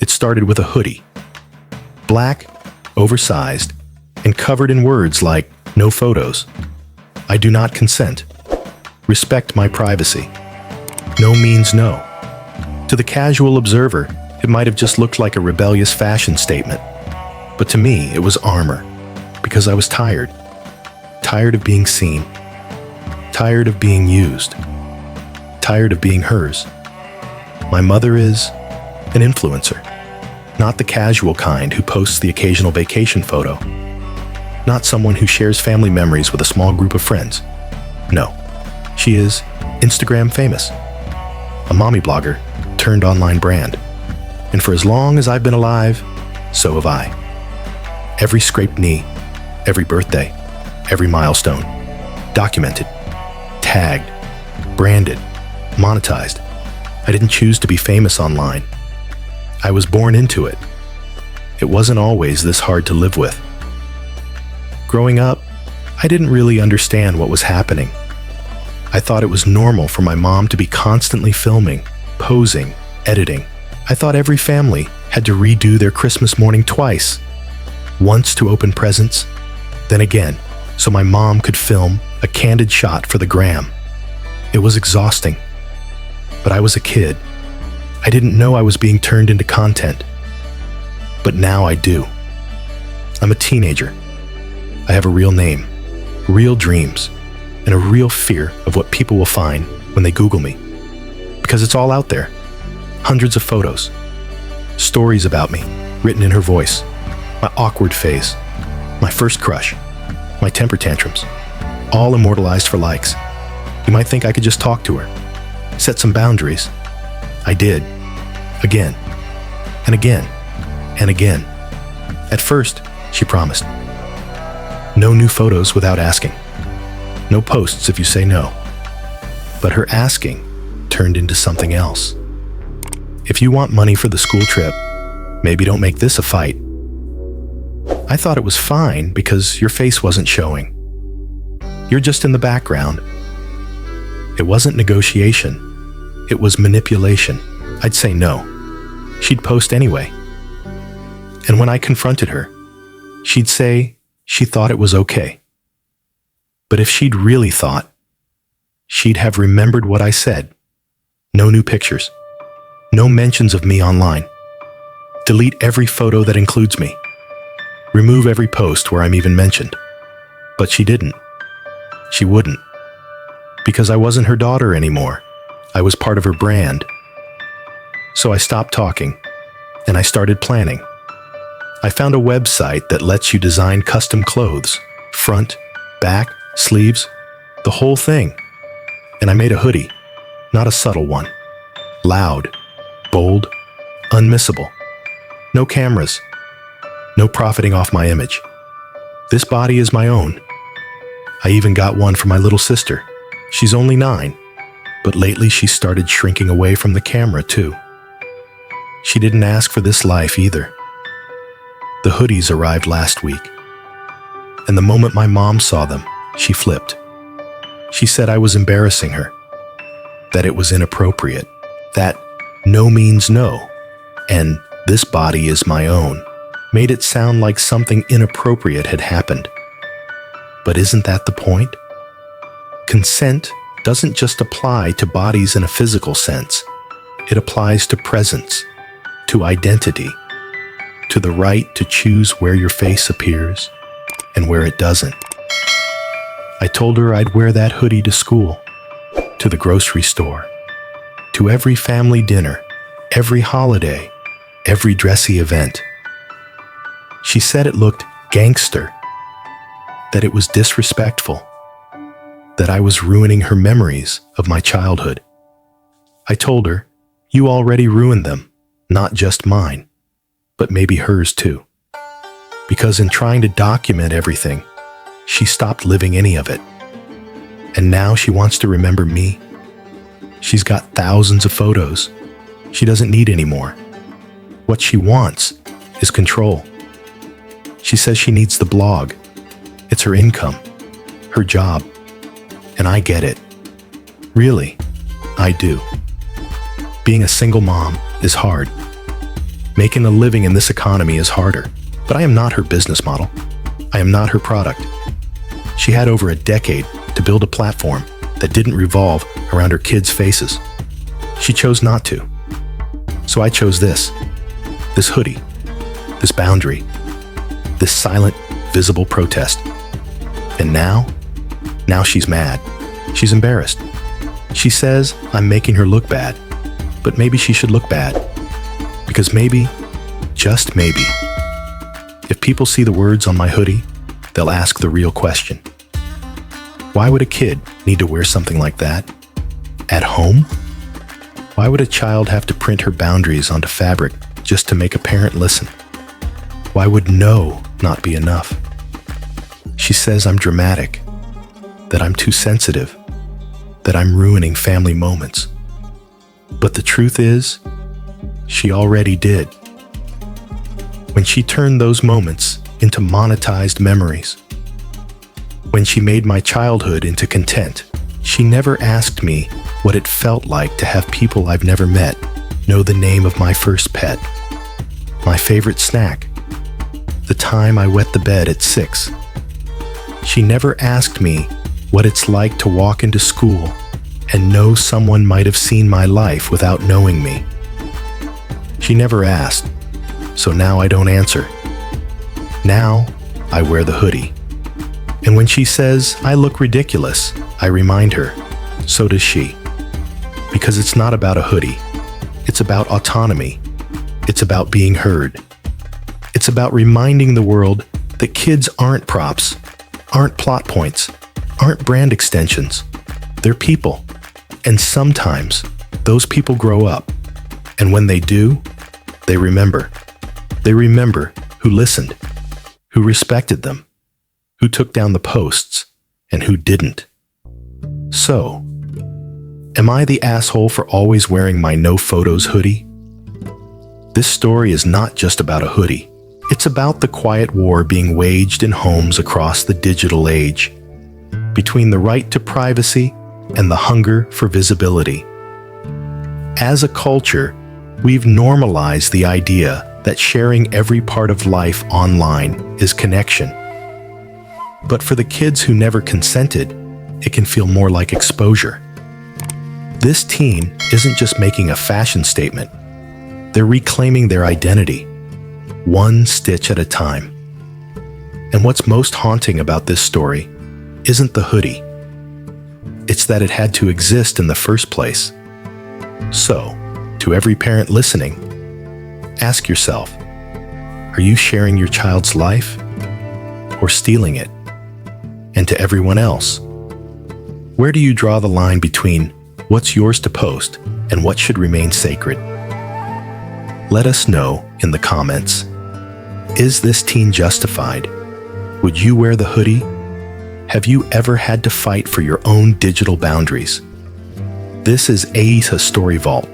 It started with a hoodie. Black, oversized, and covered in words like, "No photos. I do not consent. Respect my privacy." No means no. To the casual observer, it might have just looked like a rebellious fashion statement. But to me, it was armor, because I was tired. Tired of being seen. Tired of being used. Tired of being hers. My mother is an influencer. Not the casual kind who posts the occasional vacation photo. Not someone who shares family memories with a small group of friends. No, she is Instagram famous. A mommy blogger turned online brand. And for as long as I've been alive, so have I. Every scraped knee, every birthday, every milestone, documented, tagged, branded, monetized. I didn't choose to be famous online. I was born into it. It wasn't always this hard to live with. Growing up, I didn't really understand what was happening. I thought it was normal for my mom to be constantly filming, posing, editing. I thought every family had to redo their Christmas morning twice. Once to open presents, then again, so my mom could film a candid shot for the gram. It was exhausting. But I was a kid. I didn't know I was being turned into content. But now I do. I'm a teenager. I have a real name, real dreams, and a real fear of what people will find when they Google me. Because it's all out there. Hundreds of photos. Stories about me, written in her voice. My awkward phase. My first crush. My temper tantrums. All immortalized for likes. You might think I could just talk to her. Set some boundaries. I did. Again. And again. And again. At first, she promised. No new photos without asking. No posts if you say no. But her asking turned into something else. If you want money for the school trip, maybe don't make this a fight. I thought it was fine because your face wasn't showing. You're just in the background. It wasn't negotiation. It was manipulation. I'd say no. She'd post anyway. And when I confronted her, she'd say she thought it was okay. But if she'd really thought, she'd have remembered what I said. No new pictures. No mentions of me online. Delete every photo that includes me. Remove every post where I'm even mentioned. But she didn't. She wouldn't. Because I wasn't her daughter anymore. I was part of her brand. So I stopped talking, and I started planning. I found a website that lets you design custom clothes, front, back, sleeves, the whole thing. And I made a hoodie, not a subtle one. Loud, bold, unmissable. No cameras. No profiting off my image. This body is my own. I even got one for my little sister. She's only 9, but lately she started shrinking away from the camera too. She didn't ask for this life either. The hoodies arrived last week, and the moment my mom saw them, she flipped. She said I was embarrassing her, that it was inappropriate, that no means no, and this body is my own, made it sound like something inappropriate had happened. But isn't that the point? Consent doesn't just apply to bodies in a physical sense. It applies to presence, to identity, to the right to choose where your face appears and where it doesn't. I told her I'd wear that hoodie to school, to the grocery store, to every family dinner, every holiday, every dressy event. She said it looked gangster, that it was disrespectful, that I was ruining her memories of my childhood. I told her, you already ruined them, not just mine, but maybe hers too. Because in trying to document everything, she stopped living any of it. And now she wants to remember me. She's got thousands of photos. She doesn't need any more. What she wants is control. She says she needs the blog. It's her income, her job. And I get it. Really, I do. Being a single mom is hard. Making a living in this economy is harder, but I am not her business model. I am not her product. She had over a decade to build a platform that didn't revolve around her kids' faces. She chose not to. So I chose this hoodie, this boundary, this silent, visible protest. And now she's mad. She's embarrassed. She says I'm making her look bad, but maybe she should look bad. Because maybe, just maybe, if people see the words on my hoodie, they'll ask the real question. Why would a kid need to wear something like that? At home? Why would a child have to print her boundaries onto fabric just to make a parent listen? Why would no not be enough? She says I'm dramatic, that I'm too sensitive, that I'm ruining family moments. But the truth is, she already did. When she turned those moments into monetized memories, when she made my childhood into content, she never asked me what it felt like to have people I've never met know the name of my first pet, my favorite snack, the time I wet the bed at 6. She never asked me what it's like to walk into school and know someone might have seen my life without knowing me. She never asked, so now I don't answer. Now I wear the hoodie. And when she says I look ridiculous, I remind her, so does she. Because it's not about a hoodie. It's about autonomy. It's about being heard. It's about reminding the world that kids aren't props, aren't plot points, aren't brand extensions. They're people. And sometimes those people grow up. And when they do, they remember. They remember who listened, who respected them, who took down the posts, and who didn't. So, am I the asshole for always wearing my no photos hoodie? This story is not just about a hoodie. It's about the quiet war being waged in homes across the digital age, between the right to privacy and the hunger for visibility. As a culture, we've normalized the idea that sharing every part of life online is connection. But for the kids who never consented, it can feel more like exposure. This teen isn't just making a fashion statement. They're reclaiming their identity, one stitch at a time. And what's most haunting about this story isn't the hoodie. It's that it had to exist in the first place. So, to every parent listening, ask yourself, are you sharing your child's life or stealing it? And to everyone else, where do you draw the line between what's yours to post and what should remain sacred? Let us know in the comments. Is this teen justified? Would you wear the hoodie? Have you ever had to fight for your own digital boundaries? This is AITA Story Vault.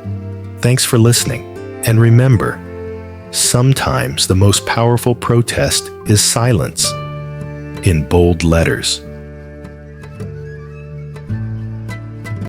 Thanks for listening. And remember, sometimes the most powerful protest is silence in bold letters.